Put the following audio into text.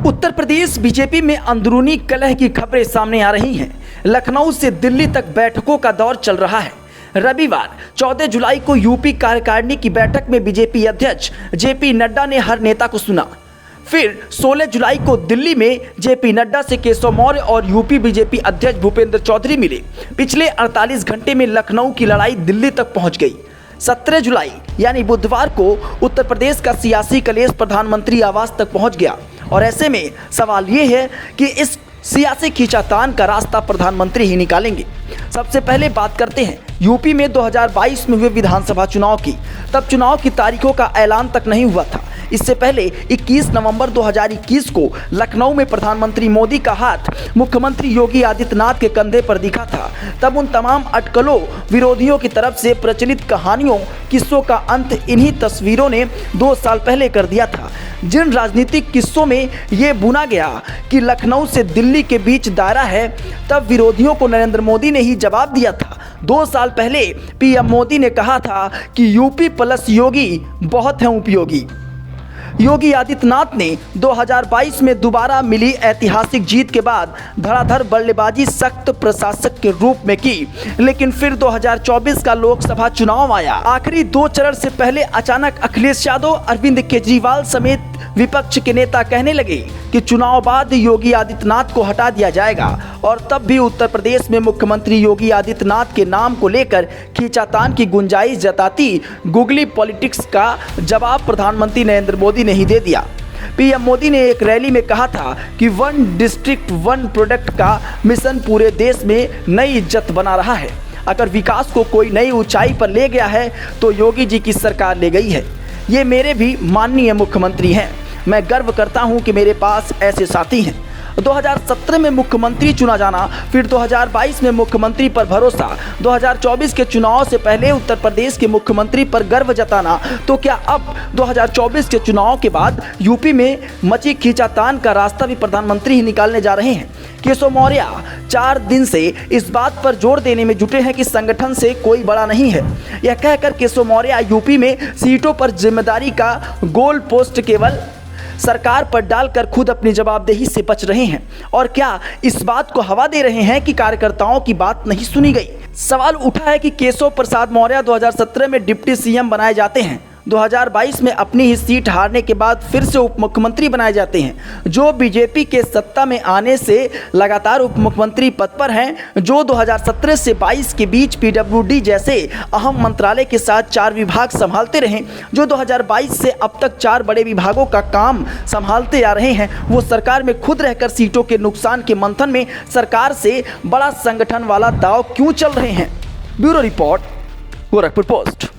Uttar Pradesh BJP में अंदरूनी कलह की खबरें सामने आ रही हैं। लखनऊ से दिल्ली तक बैठकों का दौर चल रहा है। रविवार 14 जुलाई को यूपी कार्यकारिणी की बैठक में बीजेपी अध्यक्ष जेपी नड्डा ने हर नेता को सुना। फिर 16 जुलाई को दिल्ली में जेपी नड्डा से केशव मौर्य और यूपी बीजेपी अध्यक्ष भूपेंद्र चौधरी मिले। पिछले 48 घंटे में लखनऊ की लड़ाई दिल्ली तक पहुंच गई। 17 जुलाई यानी बुधवार को उत्तर प्रदेश का सियासी कलेश प्रधानमंत्री आवास तक पहुंच गया और ऐसे में सवाल ये है कि इस सियासी खींचातान का रास्ता प्रधानमंत्री ही निकालेंगे। सबसे पहले बात करते हैं यूपी में 2022 में हुए विधानसभा चुनाव की। तब चुनाव की तारीखों का ऐलान तक नहीं हुआ था। इससे पहले 21 नवंबर 2021 को लखनऊ में प्रधानमंत्री मोदी का हाथ मुख्यमंत्री योगी आदित्यनाथ के कंधे पर दिखा था। तब उन तमाम अटकलों, विरोधियों की तरफ से प्रचलित कहानियों, किस्सों का अंत इन्हीं तस्वीरों ने 2 साल पहले कर दिया था। जिन राजनीतिक किस्सों में ये बुना गया कि लखनऊ से दिल्ली के बीच दायरा है, तब विरोधियों को नरेंद्र मोदी ने ही जवाब दिया था। 2 साल पहले पीएम मोदी ने कहा था कि यूपी प्लस योगी बहुत है उपयोगी। योगी आदित्यनाथ ने 2022 में दोबारा मिली ऐतिहासिक जीत के बाद धड़ाधड़ बल्लेबाजी सख्त प्रशासक के रूप में की, लेकिन फिर 2024 का लोकसभा चुनाव आया। आखिरी 2 चरण से पहले अचानक अखिलेश यादव, अरविंद केजरीवाल समेत विपक्ष के नेता कहने लगे कि चुनाव बाद योगी आदित्यनाथ को हटा दिया जाएगा और तब भी उत्तर प्रदेश में मुख्यमंत्री योगी आदित्यनाथ के नाम को लेकर खींचातान की गुंजाइश जताती गूगली पॉलिटिक्स का जवाब प्रधानमंत्री नरेंद्र मोदी ने ही दे दिया। पीएम मोदी ने एक रैली में कहा था कि 1 डिस्ट्रिक्ट 1 प्रोडक्ट का मिशन पूरे देश में नई इज्जत बना रहा है। अगर विकास को कोई नई ऊंचाई पर ले गया है तो योगी जी की सरकार ले गई है। ये मेरे भी माननीय मुख्यमंत्री हैं। मैं गर्व करता हूं कि मेरे पास ऐसे साथी हैं। 2017 में मुख्यमंत्री चुना जाना, फिर 2022 में मुख्यमंत्री पर भरोसा, 2024 के चुनाव से पहले उत्तर प्रदेश के मुख्यमंत्री पर गर्व जताना, तो क्या अब 2024 के चुनाव के बाद यूपी में मची खींचातान का रास्ता भी प्रधानमंत्री ही निकालने जा रहे हैं? केशव मौर्य 4 दिन से इस बात पर जोर देने में जुटे हैं कि संगठन से कोई बड़ा नहीं है। यह कहकर केशव मौर्य यूपी में सीटों पर जिम्मेदारी का गोल पोस्ट केवल सरकार पर डालकर खुद अपनी जवाबदेही से बच रहे हैं। और क्या इस बात को हवा दे रहे हैं कि कार्यकर्ताओं की बात नहीं सुनी गई? सवाल उठा है कि केशव प्रसाद मौर्य 2017 में डिप्टी सीएम बनाए जाते हैं, 2022 में अपनी ही सीट हारने के बाद फिर से उप मुख्यमंत्री बनाए जाते हैं, जो बीजेपी के सत्ता में आने से लगातार उप मुख्यमंत्री पद पर हैं, जो 2017 से 22 के बीच पीडब्ल्यूडी जैसे अहम मंत्रालय के साथ 4 विभाग संभालते रहे, जो 2022 से अब तक 4 बड़े विभागों का काम संभालते आ रहे हैं। वो सरकार में खुद रहकर सीटों के नुकसान के मंथन में सरकार से बड़ा संगठन वाला दांव क्यों चल रहे हैं? Bureau report, Gorakhpur post.